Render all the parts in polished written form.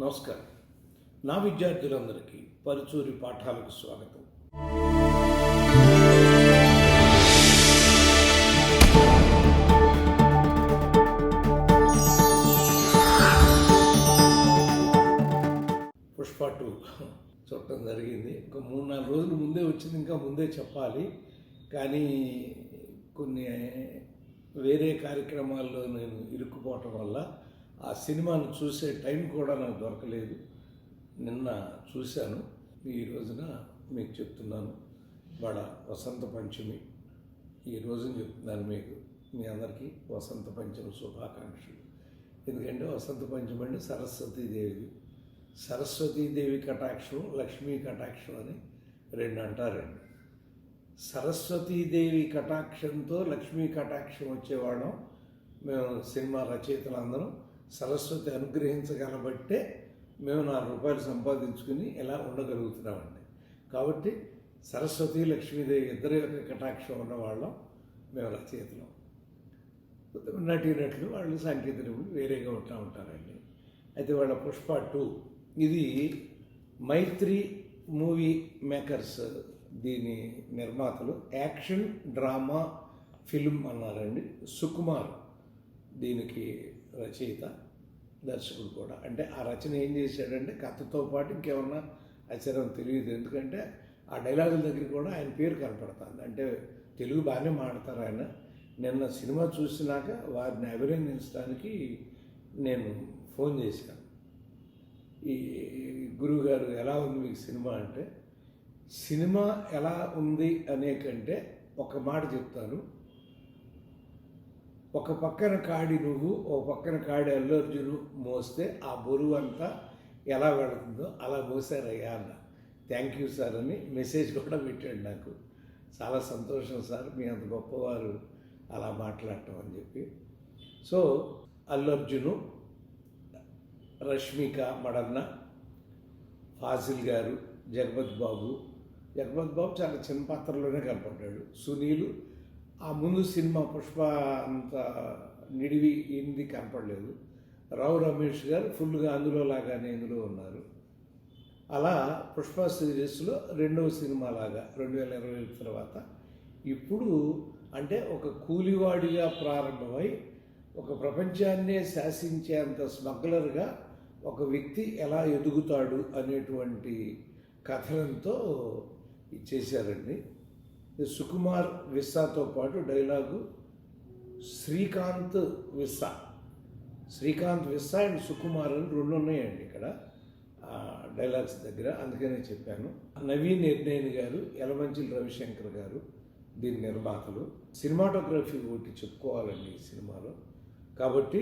నమస్కారం. నా విద్యార్థులందరికీ పరుచూరి పాఠాలకు స్వాగతం. పుష్ప 2 చూడటం జరిగింది. ఒక 3-4 రోజులు ముందే వచ్చింది, ఇంకా ముందే చెప్పాలి. కానీ కొన్ని వేరే కార్యక్రమాల్లో నేను ఇరుక్కుపోవటం వల్ల ఆ సినిమాను చూసే టైం కూడా నాకు దొరకలేదు. నిన్న చూశాను, ఈ రోజున మీకు చెప్తున్నాను. వాడ వసంత పంచమి, ఈ రోజున చెప్తున్నాను మీకు, మీ అందరికీ వసంత పంచమి శుభాకాంక్షలు. ఎందుకంటే వసంత పంచమి అంటే సరస్వతీదేవి, సరస్వతీదేవి కటాక్షం, లక్ష్మీ కటాక్షం అని రెండు అంటారండి. సరస్వతీదేవి కటాక్షంతో లక్ష్మీ కటాక్షం వచ్చేవాళ్ళం మేము సినిమా రచయితలందరం. సరస్వతి అనుగ్రహించగలబట్టే మేము ₹4 సంపాదించుకుని ఇలా ఉండగలుగుతున్నామండి. కాబట్టి సరస్వతి లక్ష్మీదేవి ఇద్దరి యొక్క కటాక్షం ఉన్నవాళ్ళం మేము రచయితలం. నటీనటులు వాళ్ళు సాంకేతికులు వేరేగా ఉంటారండి. అయితే వాళ్ళ పుష్ప 2 ఇది మైత్రి మూవీ మేకర్స్, దీని నిర్మాతలు. యాక్షన్ డ్రామా ఫిల్మ్ అన్నారండి. సుకుమార్ దీనికి రచయిత, దర్శకుడు కూడా. అంటే ఆ రచన ఏం చేశాడంటే కథతో పాటు ఇంకేమన్నా ఆశ్చర్యం తెలియదు. ఎందుకంటే ఆ డైలాగుల దగ్గర కూడా ఆయన పేరు కనపడుతుంది. అంటే తెలుగు బాగానే మాడతారు ఆయన. నిన్న సినిమా చూసినాక వారిని అభినందించడానికి నేను ఫోన్ చేశాను. ఈ గురువుగారు ఎలా ఉంది మీకు సినిమా అంటే, సినిమా ఎలా ఉంది అనే కంటే ఒక మాట చెప్తాను. ఒక పక్కన కాడి నువ్వు, ఒక పక్కన కాడి అల్లు అర్జున్ మోస్తే ఆ బరువు అంతా ఎలా పెడుతుందో అలా మోసారయ్యా అన్న. థ్యాంక్ యూ సార్ అని మెసేజ్ కూడా పెట్టాడు నాకు. చాలా సంతోషం సార్, మీ అంత గొప్పవారు అలా మాట్లాడటం అని చెప్పి. సో అల్లు అర్జును, రష్మిక మడన్న, ఫాజిల్ గారు, జగపతి బాబు చాలా చిన్న పాత్రలోనే కనపడ్డాడు. సునీలు ఆ ముందు సినిమా పుష్ప అంత నిడివి ఇంది కనపడలేదు. రావు రమేష్ గారు ఫుల్గా అందులో లాగానే ఇందులో ఉన్నారు. అలా పుష్ప సిరీస్లో రెండవ సినిమా లాగా 2020 తర్వాత ఇప్పుడు అంటే ఒక కూలివాడిగా ప్రారంభమై ఒక ప్రపంచాన్నే శాసించేంత స్మగ్లర్గా ఒక వ్యక్తి ఎలా ఎదుగుతాడు అనేటువంటి కథనంతో చేశారండి. సుకుమార్ విస్సాతో పాటు డైలాగు శ్రీకాంత్ విస్సా అండ్ సుకుమార్ అని రెండు ఉన్నాయండి ఇక్కడ డైలాగ్స్ దగ్గర, అందుకనే చెప్పాను. నవీన్ ఎర్నేని గారు, యలమంచిలి రవిశంకర్ గారు దీని నిర్మాతలు. సినిమాటోగ్రఫీ ఒకటి చెప్పుకోవాలండి ఈ సినిమాలో. కాబట్టి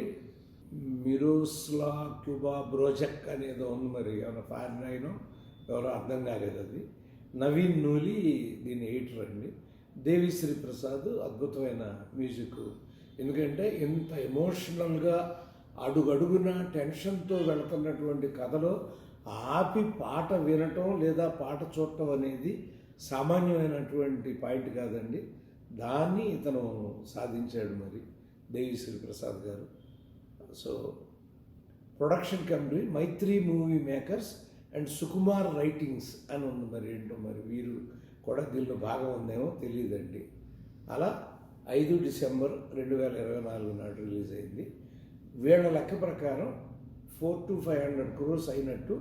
మిరోస్లా క్యూబా బ్రోజెక్ అనేదో ఉంది, మరి ఏమైనా ఫారిన్ ఎవరో అర్థం కాలేదు అది. నవీన్ నూలి దీని ఎడిటర్ అండి. దేవిశ్రీ ప్రసాద్ అద్భుతమైన మ్యూజిక్. ఎందుకంటే ఇంత ఎమోషనల్గా అడుగడుగున టెన్షన్తో వెళుతున్నటువంటి కథలో ఆపి పాట వినటం లేదా పాట చూడటం అనేది సామాన్యమైనటువంటి పాయింట్ కాదండి. దాన్ని ఇతను సాధించాడు మరి దేవిశ్రీ ప్రసాద్ గారు. So production company Mythri Movie Makers and Sukumar Writings అని ఉంది. మరి ఏంటో మరి వీరు కూడా దీనిలో భాగం ఉందేమో తెలియదండి. అలా 5 డిసెంబర్ 2024 నాడు రిలీజ్ అయింది. వీళ్ళ లెక్క ప్రకారం 400 to 500 crores అయినట్టు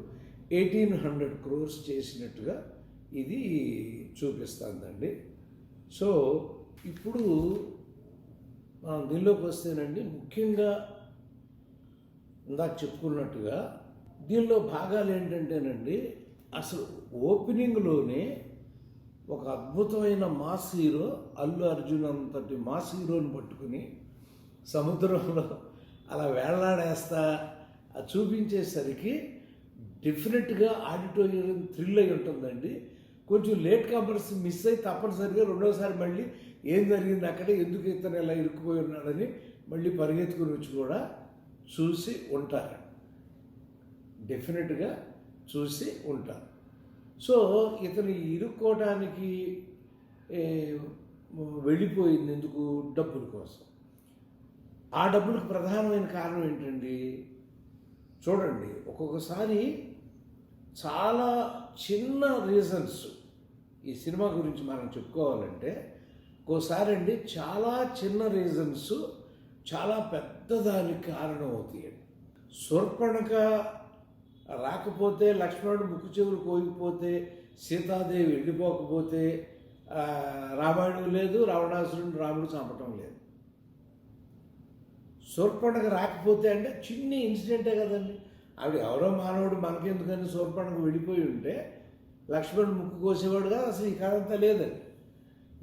1800 crores చేసినట్టుగా ఇది చూపిస్తుందండి. సో ఇప్పుడు మనం దీనిలోకి వస్తేనండి, ముఖ్యంగా ఇందాక చెప్పుకున్నట్టుగా దీనిలో భాగాలు ఏంటంటేనండి, అసలు ఓపెనింగ్లోనే ఒక అద్భుతమైన మాస్ హీరో, అల్లు అర్జున్ అంతటి మాస్ హీరోని పట్టుకుని సముద్రంలో అలా వేళ్లాడేస్తా చూపించేసరికి డెఫినెట్గా ఆడిటోరియం థ్రిల్ అయి ఉంటుందండి. కొంచెం లేట్ కమర్స్ మిస్ అయి తప్పనిసరిగా రెండోసారి మళ్ళీ ఏం జరిగింది అక్కడే, ఎందుకు ఇతను ఎలా ఇరుక్కుపోయి ఉన్నాడని మళ్ళీ పరిగెత్తుకుని వచ్చి కూడా చూసి ఉంటారు, డెఫినెట్గా చూసి ఉంటారు. సో ఇతను ఇరుక్కోవడానికి వెళ్ళిపోయింది ఎందుకు? డబ్బుల కోసం. ఆ డబ్బులకు ప్రధానమైన కారణం ఏంటండి? చూడండి, ఒక్కొక్కసారి చాలా చిన్న రీజన్స్ ఈ సినిమా గురించి మనం చెప్పుకోవాలంటే, ఒక్కోసారి అండి చాలా చిన్న రీజన్స్ చాలా పెద్దదానికి కారణం అవుతాయండి. శూర్పణఖ రాకపోతే, లక్ష్మణుడు ముక్కు చెవులు కోయకపోతే, సీతాదేవి వెళ్ళిపోకపోతే రామాయణం లేదు, రావణాసురుడు రాముడు చంపటం లేదు. శూర్పణఖ రాకపోతే అంటే చిన్న ఇన్సిడెంటే కదండి. ఆవిడ ఎవరో మానవుడు, మనకెందుకని శూర్పణఖ వెళ్ళిపోయి ఉంటే లక్ష్మణుడు ముక్కు కోసేవాడు కాదు, అసలు ఈ కథ అంతా లేదండి.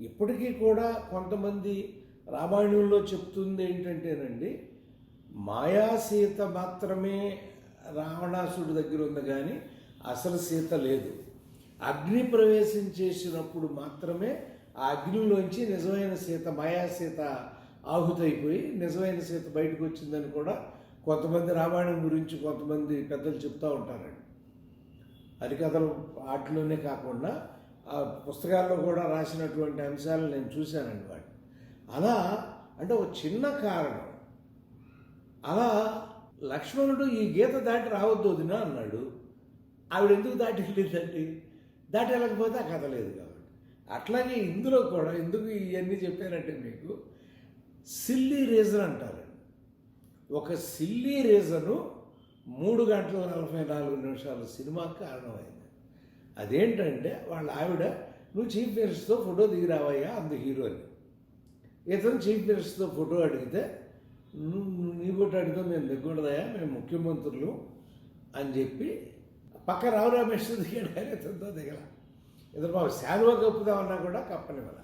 ఇప్పటికీ కూడా కొంతమంది రామాయణంలో చెప్తుంది ఏంటంటేనండి, మాయా సీత మాత్రమే రావణాసుడి దగ్గర ఉంది, కానీ అసలు సీత లేదు. అగ్ని ప్రవేశం చేసినప్పుడు మాత్రమే ఆ అగ్నిలోంచి నిజమైన సీత, మాయా సీత ఆహుతైపోయి నిజమైన సీత బయటకు వచ్చిందని కూడా కొంతమంది రామాయణం గురించి కొంతమంది పెద్దలు చెప్తూ ఉంటారండి. హరికథలు వాటిలోనే కాకుండా ఆ పుస్తకాల్లో కూడా రాసినటువంటి అంశాలు నేను చూశానండి వాటిని. అలా అంటే ఒక చిన్న కారణం. అలా లక్ష్మణుడు ఈ గీత దాటి రావద్దు వదిన అన్నాడు. ఆవిడ ఎందుకు దాటి వెళ్ళిందండి? దాటి వెళ్ళకపోతే ఆ కథ లేదు కాబట్టి. అట్లాగే ఇందులో కూడా ఎందుకు ఇవన్నీ చెప్పానంటే, మీకు సిల్లీ రీజన్ అంటారండి. ఒక సిల్లీ రీజను 3 గంటల 44 నిమిషాల సినిమాకి కారణమైంది. అదేంటంటే, వాళ్ళ ఆవిడ నువ్వు చీఫ్ మినిస్టర్తో ఫోటో దిగిరావయ్యా అందు హీరోని. ఇతను చీఫ్ మినిస్టర్తో ఫోటో అడిగితే, నీ ఫోటో అడిగితే మేము దిగకూడదయా, మేము ముఖ్యమంత్రులు అని చెప్పి పక్క రావు రమేష్ దిగాడు, కానీ ఇతనితో దిగల. ఇతను బాబు శాలువా కప్పుదామన్నా కూడా కప్పనివ్వల.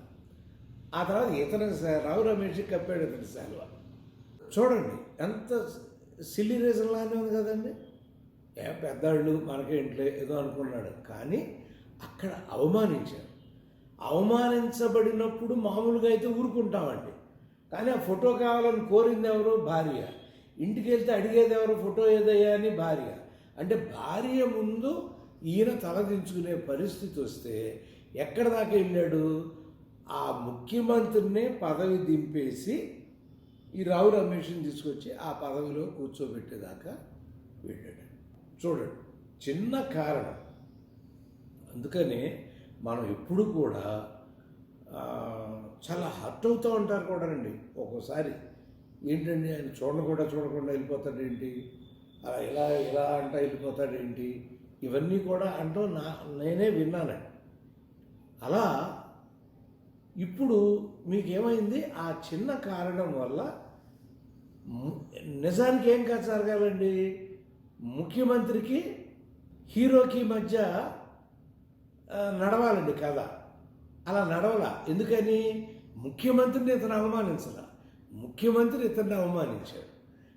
ఆ తర్వాత ఇతను రావు రమేష్కి కప్పాడు ఇతను శాలువా. చూడండి ఎంత సిల్లీ రీజన్ లానే ఉంది కదండి. పెద్దవాళ్ళు మనకేంట్లే ఏదో అనుకున్నాడు, కానీ అక్కడ అవమానించారు. అవమానించబడినప్పుడు మామూలుగా అయితే ఊరుకుంటామండి, కానీ ఆ ఫోటో కావాలని కోరింది ఎవరు? భార్య. ఇంటికి వెళ్తే అడిగేది ఎవరు? ఫోటో ఏదయ్యా అని భార్య. అంటే భార్య ముందు ఈయన తలదించుకునే పరిస్థితి వస్తే ఎక్కడ దాకా వెళ్ళాడు? ఆ ముఖ్యమంత్రినే పదవి దింపేసి ఈ రావు రమేష్ని తీసుకొచ్చి ఆ పదవిలో కూర్చోబెట్టేదాకా వెళ్ళాడు. చూడండి, చిన్న కారణం. అందుకనే మనం ఎప్పుడు కూడా చాలా హర్ట్ అవుతూ ఉంటారు కూడా అండి. ఒక్కోసారి ఏంటండి, ఆయన చూడకుండా వెళ్ళిపోతాడేంటి, ఇలా ఇలా అంటా వెళ్ళిపోతాడేంటి, ఇవన్నీ కూడా అంటూ నేనే విన్నానండి. అలా ఇప్పుడు మీకేమైంది? ఆ చిన్న కారణం వల్ల నిజానికి ఏం కథ జరగాలండి? ముఖ్యమంత్రికి హీరోకి మధ్య నడవాలండి కథ. అలా నడవలా. ఎందుకని? ముఖ్యమంత్రిని ఇతను అవమానించాల, ముఖ్యమంత్రి ఇతన్ని అవమానించాడు.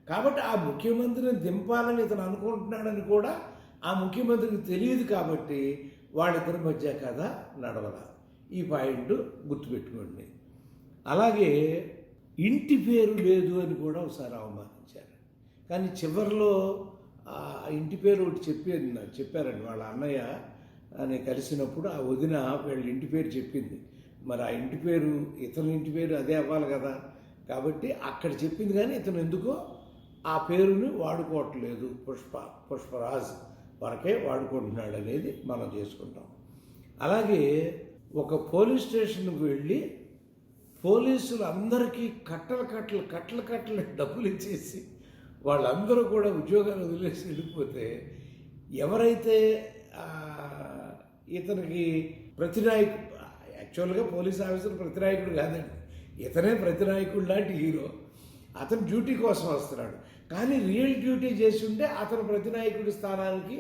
కాబట్టి ఆ ముఖ్యమంత్రిని దింపాలని ఇతను అనుకుంటున్నాడని కూడా ఆ ముఖ్యమంత్రికి తెలియదు. కాబట్టి వాళ్ళిద్దరి మధ్య కథ నడవల. ఈ పాయింట్ గుర్తుపెట్టుకోండి. అలాగే ఇంటి పేరు లేదు అని కూడా ఒకసారి అవమానించారు. కానీ చివరిలో ఆ ఇంటి పేరు ఒకటి చెప్పారండి. వాళ్ళ అన్నయ్య అని కలిసినప్పుడు ఆ వదిన వీళ్ళ ఇంటి పేరు చెప్పింది. మరి ఆ ఇంటి పేరు ఇతని ఇంటి పేరు అదే అవ్వాలి కదా. కాబట్టి అక్కడ చెప్పింది, కానీ ఇతను ఎందుకో ఆ పేరుని వాడుకోవట్లేదు. పుష్పరాజ్ వరకే వాడుకుంటున్నాడు అనేది మనం చేసుకుంటాం. అలాగే ఒక పోలీస్ స్టేషన్కి వెళ్ళి పోలీసులు అందరికీ కట్టలు డబ్బులు ఇచ్చేసి వాళ్ళందరూ కూడా ఉద్యోగాలు వదిలేసి వెళ్ళిపోతే, ఎవరైతే ఇతనికి ప్రతినాయకుడు, యాక్చువల్గా పోలీస్ ఆఫీసర్ ప్రతినాయకుడు కాదండి, ఇతనే ప్రతినాయకుడు లాంటి హీరో. అతను డ్యూటీ కోసం వస్తున్నాడు, కానీ రియల్ డ్యూటీ చేసి ఉంటే అతను ప్రతినాయకుడి స్థానానికి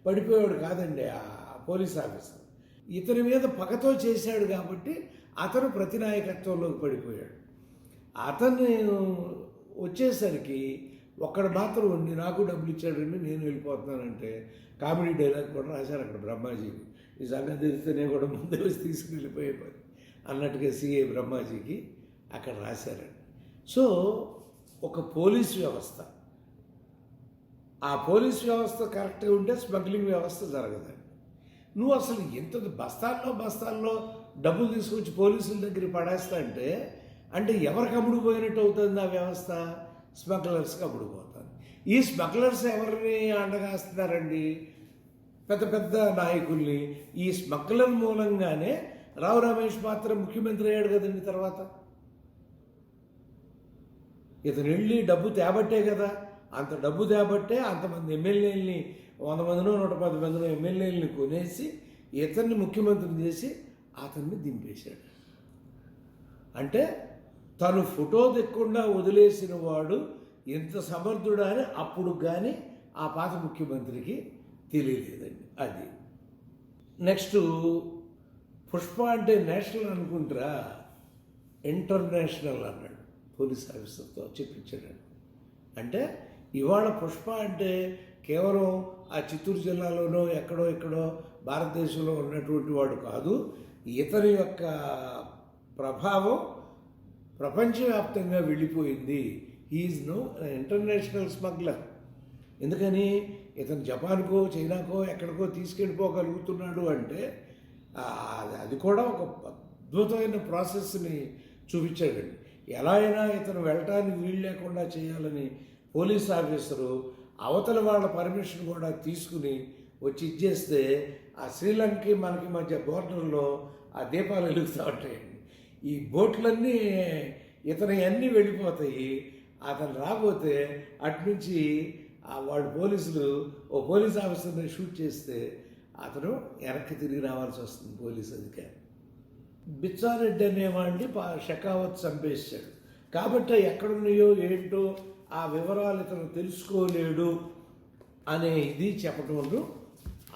పడిపోయాడు కాదండి ఆ పోలీస్ ఆఫీసర్. ఇతని మీద పగతో చేశాడు కాబట్టి అతను ప్రతినాయకత్వంలోకి పడిపోయాడు. అతను వచ్చేసరికి ఒక్కడ మాత్రం ఉండి నాకు డబ్బులు ఇచ్చాడండి నేను వెళ్ళిపోతున్నానంటే కామెడీ డైలాగ్ కూడా రాశారు అక్కడ బ్రహ్మాజీకి. ఈ సంగతి తెలిస్తేనే కూడా ముందే వచ్చి తీసుకుని వెళ్ళిపోయే పని అన్నట్టుగా సిఐ బ్రహ్మాజీకి అక్కడ రాశారండి. సో ఒక పోలీస్ వ్యవస్థ, ఆ పోలీస్ వ్యవస్థ కరెక్ట్గా ఉంటే స్మగ్లింగ్ వ్యవస్థ జరగదండి. నువ్వు అసలు ఎంత బస్తాల్లో డబ్బులు తీసుకొచ్చి పోలీసుల దగ్గర పడేస్తా అంటే ఎవరికి అమ్ముడుపోయినట్టు అవుతుంది ఆ వ్యవస్థ? స్మగ్లర్స్కి అమ్ముడుపోతుంది. ఈ స్మగ్లర్స్ ఎవరిని అండగాస్తున్నారండి? పెద్ద పెద్ద నాయకుల్ని. ఈ స్మగ్లర్ మూలంగానే రావు రమేష్ మాత్రం ముఖ్యమంత్రి అయ్యాడు కదండి. తర్వాత ఇతను వెళ్ళి డబ్బు తేబట్టే కదా, అంత డబ్బు తేబట్టే అంతమంది ఎమ్మెల్యేలని 100 మందినో 110 మందినో ఎమ్మెల్యేలని కొనేసి ఇతన్ని ముఖ్యమంత్రిని చేసి అతన్ని దింపేశాడు. అంటే తను ఫోటో తెక్కకుండా వదిలేసిన వాడు ఎంత సమర్థుడా అని అప్పుడు కానీ ఆ పాత ముఖ్యమంత్రికి తెలియలేదండి. అది నెక్స్ట్ పుష్ప అంటే నేషనల్ అనుకుంటారా, ఇంటర్నేషనల్ అన్నాడు పోలీస్ ఆఫీసర్తో చెప్పించాడు. అంటే ఇవాళ పుష్ప అంటే కేవలం ఆ చిత్తూరు జిల్లాలోనో ఎక్కడో భారతదేశంలో ఉన్నటువంటి వాడు కాదు, ఇతని యొక్క ప్రభావం ప్రపంచవ్యాప్తంగా వెళ్ళిపోయింది. He is no international smuggler. ఎందుకని ఇతను జపాన్కో చైనాకో ఎక్కడికో తీసుకెళ్ళిపోగలుగుతున్నాడు అంటే అది కూడా ఒక అద్భుతమైన ప్రాసెస్ని చూపించాడండి. ఎలా అయినా ఇతను వెళ్ళటానికి వీలు లేకుండా చేయాలని పోలీస్ ఆఫీసరు అవతల వాళ్ళ పర్మిషన్ కూడా తీసుకుని వచ్చి ఇచ్చేస్తే ఆ శ్రీలంకకి మనకి మధ్య బోర్డర్లో ఆ దీపాలు వెలుగుతూ ఉంటాయండి. ఈ బోట్లన్నీ ఇతని అన్నీ వెళ్ళిపోతాయి. అతను రాబోతే అటునుంచి వాడు పోలీసులు ఓ పోలీస్ ఆఫీసర్ని షూట్ చేస్తే అతను వెనక్కి తిరిగి రావాల్సి వస్తుంది పోలీస్ అధికారి. బిచ్చారెడ్డి అనేవాడిని షెకావత్ చంపేశాడు కాబట్టి ఎక్కడున్నాయో ఏంటో ఆ వివరాలు ఇతను తెలుసుకోలేడు అనే ఇది చెప్పడంలో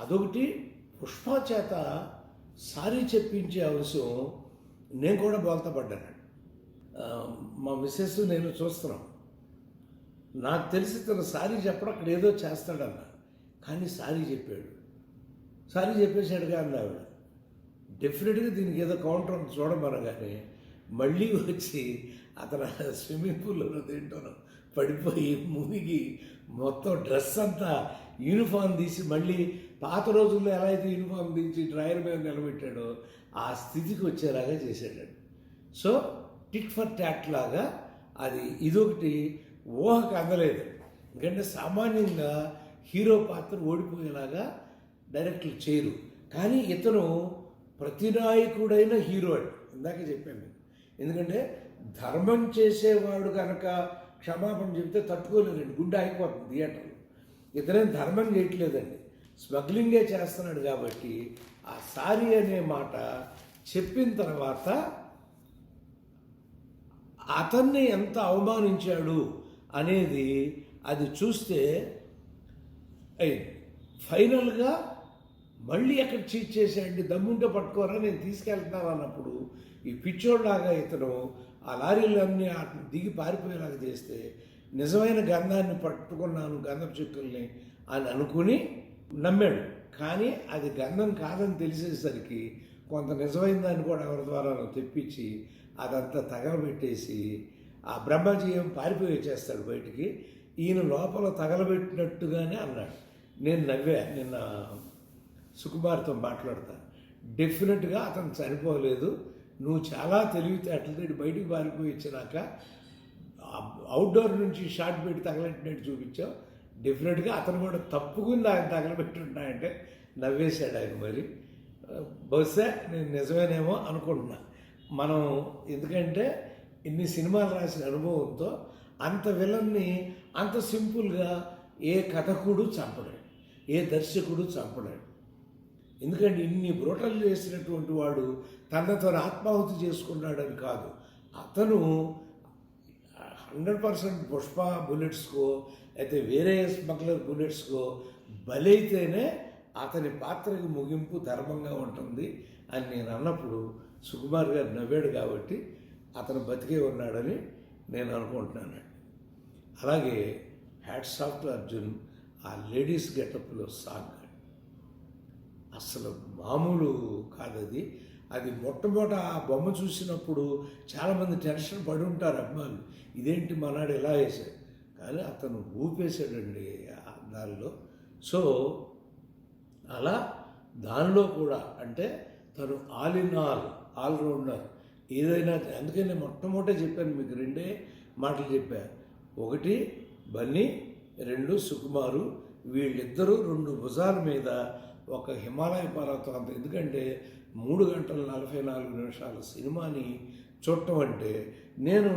అదొకటి. పుష్ప చేత సారీ చెప్పించే అవసరం నేను కూడా బోల్తపడ్డాను. మా మిస్సెస్ నేను చూస్తున్నాం. నాకు తెలిసి తను సారీ చెప్పడం అక్కడ ఏదో చేస్తాడన్న, కానీ సారీ చెప్పాడు. సారీ చెప్పేశాడుగా అన్న ఆవిడ. డెఫినెట్గా దీనికి ఏదో కౌంటర్ చూడమనగానే మళ్ళీ వచ్చి అతను స్విమ్మింగ్ పూల్లో తింటాను పడిపోయి మునిగి మొత్తం డ్రెస్ అంతా యూనిఫామ్ తీసి మళ్ళీ పాత రోజుల్లో ఎలా అయితే యూనిఫామ్ తీసి డ్రైవర్ మీద నిలబెట్టాడో ఆ స్థితికి వచ్చేలాగా చేశాడండి. సో టిట్ ఫర్ ట్యాట్ లాగా అది ఇదొకటి ఊహకు అందలేదు. ఎందుకంటే సామాన్యంగా హీరో పాత్ర ఓడిపోయేలాగా డైరెక్టర్లు చేయరు. కానీ ఇతను ప్రతినాయకుడైన హీరో అండి. ఇందాకే చెప్పాను మీకు. ఎందుకంటే ధర్మం చేసేవాడు కనుక క్షమాపణ చెప్తే తట్టుకోలేదండి, గుండె అయిపోతుంది థియేటర్లో. ఇతనేం ధర్మం చేయట్లేదండి, స్మగ్లింగే చేస్తున్నాడు. కాబట్టి ఆ సారీ అనే మాట చెప్పిన తర్వాత అతన్ని ఎంత అవమానించాడు అనేది అది చూస్తే ఫైనల్గా మళ్ళీ ఎక్కడ చీట్ చేశాడండి, దమ్ముంటే పట్టుకోరా నేను తీసుకెళ్తున్నాను అన్నప్పుడు ఈ పిచ్చోడ్లాగా ఇతను ఆ లారీలన్నీ దిగి పారిపోయేలాగా చేస్తే నిజమైన గంధాన్ని పట్టుకున్నాను, గంధపు చుక్కల్ని అని అనుకుని నమ్మాడు. కానీ అది గంధం కాదని తెలిసేసరికి కొంత నిజమైన దాన్ని కూడా ఎవరి ద్వారా తెప్పించి అదంతా తగలబెట్టేసి ఆ బ్రహ్మజీయం పారిపోయి వచ్చేస్తాడు బయటికి. ఈయన లోపల తగలబెట్టినట్టుగానే అన్నాడు. నేను నవ్వా నిన్న సుకుమార్తో మాట్లాడతా. డెఫినెట్గా అతను చనిపోలేదు, నువ్వు చాలా తెలివితేటలు బయటికి పారిపోయి వచ్చినాక అవుట్డోర్ నుంచి షాట్ పెట్టి తగలెట్టినట్టు చూపించావు. డెఫినెట్గా అతను కూడా తప్పుకుని ఆయన తగలబెట్టుంటాయంటే నవ్వేశాడు ఆయన. మరి బహుశా నేను నిజమేనేమో అనుకుంటున్నా. మనం ఎందుకంటే ఇన్ని సినిమాలు రాసిన అనుభవంతో అంత విలన్ని అంత సింపుల్గా ఏ కథకుడు చంపడాడు, ఏ దర్శకుడు చంపడాడు. ఎందుకంటే ఇన్ని బ్రోటల్ చేసినటువంటి వాడు తనతో ఆత్మాహుతి చేసుకున్నాడని కాదు, అతను 100% పుష్ప బుల్లెట్స్కో అయితే వేరే స్మగ్లర్ బుల్లెట్స్కో బలైతేనే అతని పాత్రకి ముగింపు ధర్మంగా ఉంటుంది అని నేను అన్నప్పుడు సుకుమార్ గారు నవ్వాడు. కాబట్టి అతను బతికే ఉన్నాడని నేను అనుకుంటున్నాను. అలాగే హ్యాట్స్ ఆఫ్ టు అర్జున్. ఆ లేడీస్ గెటప్లో సాంగ్ అసలు మామూలు కాదది. అది మొట్టమొదట ఆ బొమ్మ చూసినప్పుడు చాలామంది టెన్షన్ పడి ఉంటారు అభిమానులు, ఇదేంటి మనాడు ఎలా వేశాడు. కానీ అతను ఊపేశాడండి దానిలో. సో అలా దానిలో కూడా అంటే తను ఆల్ ఇన్ ఆల్రౌండర్ ఏదైనా. అందుకని మొట్టమొదటే చెప్పాను మీకు, రెండే మాటలు చెప్పాను. ఒకటి బన్నీ, రెండు సుకుమారు, వీళ్ళిద్దరూ రెండు భుజాల మీద ఒక హిమాలయ పర్వతం అంత. ఎందుకంటే 3 గంటల 44 నిమిషాల సినిమాని చూడటం అంటే, నేను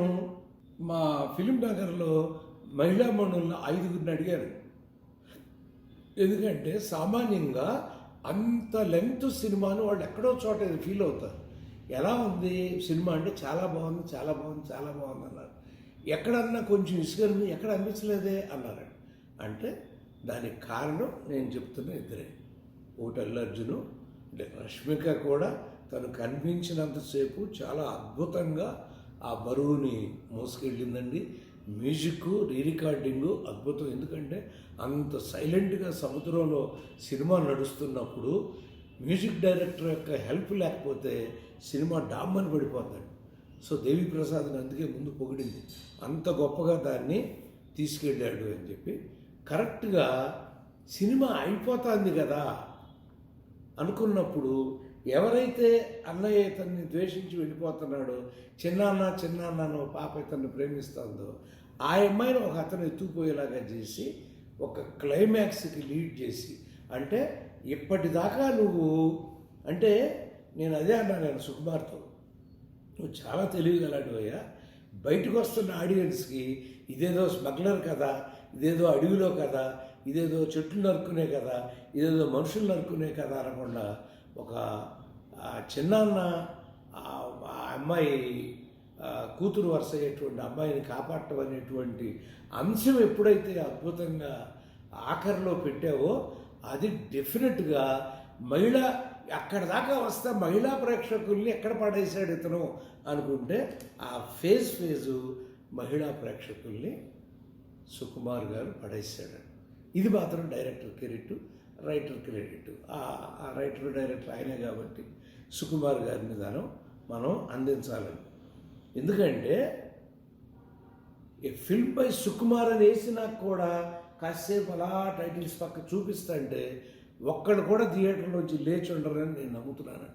మా ఫిలిం నగర్లో మహిళా మండలిలో 5గురిని అడిగాను. ఎందుకంటే సామాన్యంగా అంత లెంగ్త్ సినిమాను వాళ్ళు ఎక్కడో చోట ఫీల్ అవుతారు. ఎలా ఉంది సినిమా అంటే చాలా బాగుంది, చాలా బాగుంది, చాలా బాగుంది అన్నారు. ఎక్కడన్నా కొంచెం ఇసుకని ఎక్కడ అనిపించలేదే అన్నారు. అంటే దానికి కారణం నేను చెప్తున్న ఇద్దరే. ఒకటి అల్లు అర్జును, అంటే రష్మిక కూడా తను కనిపించినంతసేపు చాలా అద్భుతంగా ఆ బరువుని మోసుకెళ్ళిందండి. మ్యూజిక్, రీరికార్డింగు అద్భుతం. ఎందుకంటే అంత సైలెంట్గా సముద్రంలో సినిమా నడుస్తున్నప్పుడు మ్యూజిక్ డైరెక్టర్ యొక్క హెల్ప్ లేకపోతే సినిమా డామ్మని పడిపోతాడు. సో దేవి ప్రసాద్ని అందుకే ముందు పొగిడింది, అంత గొప్పగా దాన్ని తీసుకెళ్ళాడు అని చెప్పి. కరెక్ట్గా సినిమా అయిపోతుంది కదా అనుకున్నప్పుడు ఎవరైతే అన్నయ్య ఇతన్ని ద్వేషించి వెళ్ళిపోతున్నాడో, చిన్నాన్న చిన్నాన్నను పాప ఇతన్ని ప్రేమిస్తుందో, ఆ అమ్మాయిని ఒక అతను ఎత్తుకుపోయేలాగా చేసి ఒక క్లైమాక్స్కి లీడ్ చేసి, అంటే ఇప్పటిదాకా నువ్వు, అంటే నేను అదే అన్నాను నేను సుకుమార్తో, నువ్వు చాలా తెలియగలడువయ్యా. బయటకు వస్తున్న ఆడియన్స్కి ఇదేదో స్మగ్లర్ కదా, ఇదేదో అడవిలో కదా, ఇదేదో చెట్లు నరుకునే కదా, ఇదేదో మనుషులు నరుకునే కదా అనకుండా ఒక చిన్నాన్న అమ్మాయి కూతురు వరుస అయ్యేటువంటి అమ్మాయిని కాపాడటం అనేటువంటి అంశం ఎప్పుడైతే అద్భుతంగా ఆఖరిలో పెట్టావో, అది డెఫినెట్గా మహిళా, అక్కడ దాకా వస్తే మహిళా ప్రేక్షకుల్ని ఎక్కడ పడేశాడు ఇతను అనుకుంటే, ఆ ఫేజు మహిళా ప్రేక్షకుల్ని సుకుమార్ గారు పడేశాడు. ఇది మాత్రం డైరెక్టర్ క్రెడిట్, రైటర్ క్రెడిట్. ఆ రైటర్ డైరెక్టర్ ఆయనే కాబట్టి సుకుమార్ గారిని మనం అందించాలని. ఎందుకంటే ఏ ఫిల్మ్ బై సుకుమార్ అని వేసినా కూడా కాసేపు అలా టైటిల్స్ పక్క చూపిస్తుంటే ఒక్కడు కూడా థియేటర్లోంచి లేచి ఉండరని నేను నమ్ముతున్నాను.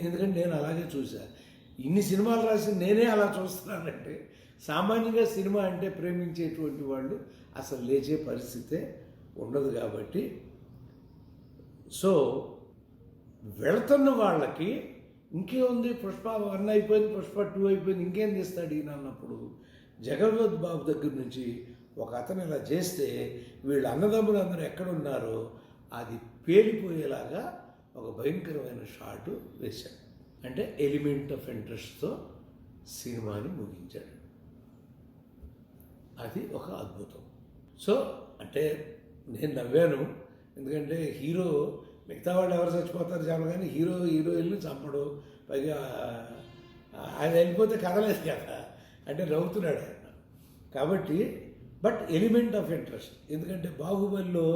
ఎందుకంటే నేను అలాగే చూశాను. ఇన్ని సినిమాలు రాసి నేనే అలా చూస్తున్నానంటే, సామాన్యంగా సినిమా అంటే ప్రేమించేటువంటి వాళ్ళు అసలు లేచే పరిస్థితే ఉండదు. కాబట్టి సో వెళుతున్న వాళ్ళకి ఇంకేముంది, పుష్ప 1 అయిపోయింది, పుష్ప 2 అయిపోయింది, ఇంకేం తీస్తాడు ఈయన అన్నప్పుడు, జగపతి బాబు దగ్గర నుంచి ఒక అతను ఇలా చేస్తే వీళ్ళ అన్నదమ్ములు అందరూ ఎక్కడున్నారో అది పేలిపోయేలాగా ఒక భయంకరమైన షాటు వేశాడు. అంటే ఎలిమెంట్ ఆఫ్ ఇంట్రెస్ట్తో సినిమాని ముగించాడు. అది ఒక అద్భుతం. సో అంటే నేను నవ్వాను, ఎందుకంటే హీరో, మిగతా వాళ్ళు ఎవరు చచ్చిపోతారు చాలా, కానీ హీరోయిన్లు చంపడు, పైగా ఆయన వెళ్ళిపోతే కదలేదు కదా అంటే నవ్వుతున్నాడు ఆయన. కాబట్టి బట్ ఎలిమెంట్ ఆఫ్ ఇంట్రెస్ట్, ఎందుకంటే బాహుబలిలో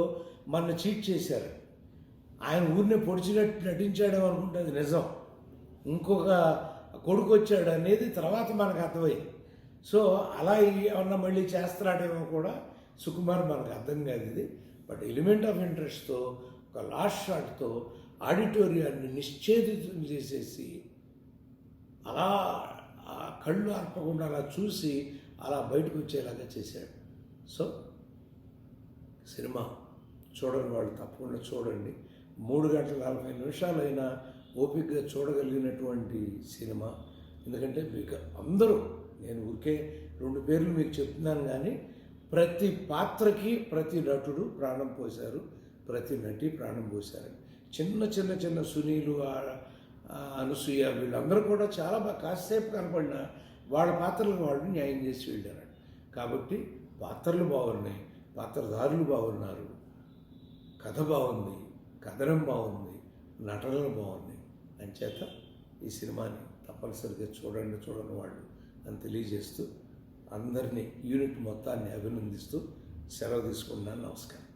మన చీట్ చేశారు, ఆయన ఊరినే పొడిచినట్టు నటించాడేమో అనుకుంటే అది నిజం, ఇంకొక కొడుకు వచ్చాడు అనేది తర్వాత మనకు అర్థమైంది. సో అలా ఏమన్నా మళ్ళీ చేస్తున్నాడేమో కూడా సుకుమార్ మనకు అర్థం కాదు ఇది. బట్ ఎలిమెంట్ ఆఫ్ ఇంట్రెస్ట్తో ఒక లాస్ట్ షాట్తో ఆడిటోరియాన్ని నిశ్చేదితం చేసేసి అలా కళ్ళు ఆర్పకుండా అలా చూసి అలా బయటకు వచ్చేలాగా చేశాడు. సో సినిమా చూడని వాళ్ళు తప్పకుండా చూడండి. 3 గంటల 40 నిమిషాలైనా ఓపికగా చూడగలిగినటువంటి సినిమా. ఎందుకంటే మీకు అందరూ, నేను ఊరికే 2 పేర్లు మీకు చెప్తున్నాను, కానీ ప్రతి పాత్రకి ప్రతి నటుడు ప్రాణం పోశారు, ప్రతి నటి ప్రాణం పోశారు. చిన్న సునీలు, అనసూయ, వీళ్ళందరూ కూడా చాలా బాగా కాసేపు కనపడిన వాళ్ళ పాత్రలకు వాళ్ళు న్యాయం చేసి వెళ్ళారు. కాబట్టి పాత్రలు బాగున్నాయి, పాత్రధారులు బాగున్నారు, కథ బాగుంది, కథనం బాగుంది, నటనలు బాగున్నాయి. అంచేత ఈ సినిమాని తప్పనిసరిగా చూడండి వాళ్ళు అని తెలియజేస్తూ అందరినీ, యూనిట్ మొత్తాన్ని అభినందిస్తూ సెలవు తీసుకుంటున్నాను. నమస్కారం.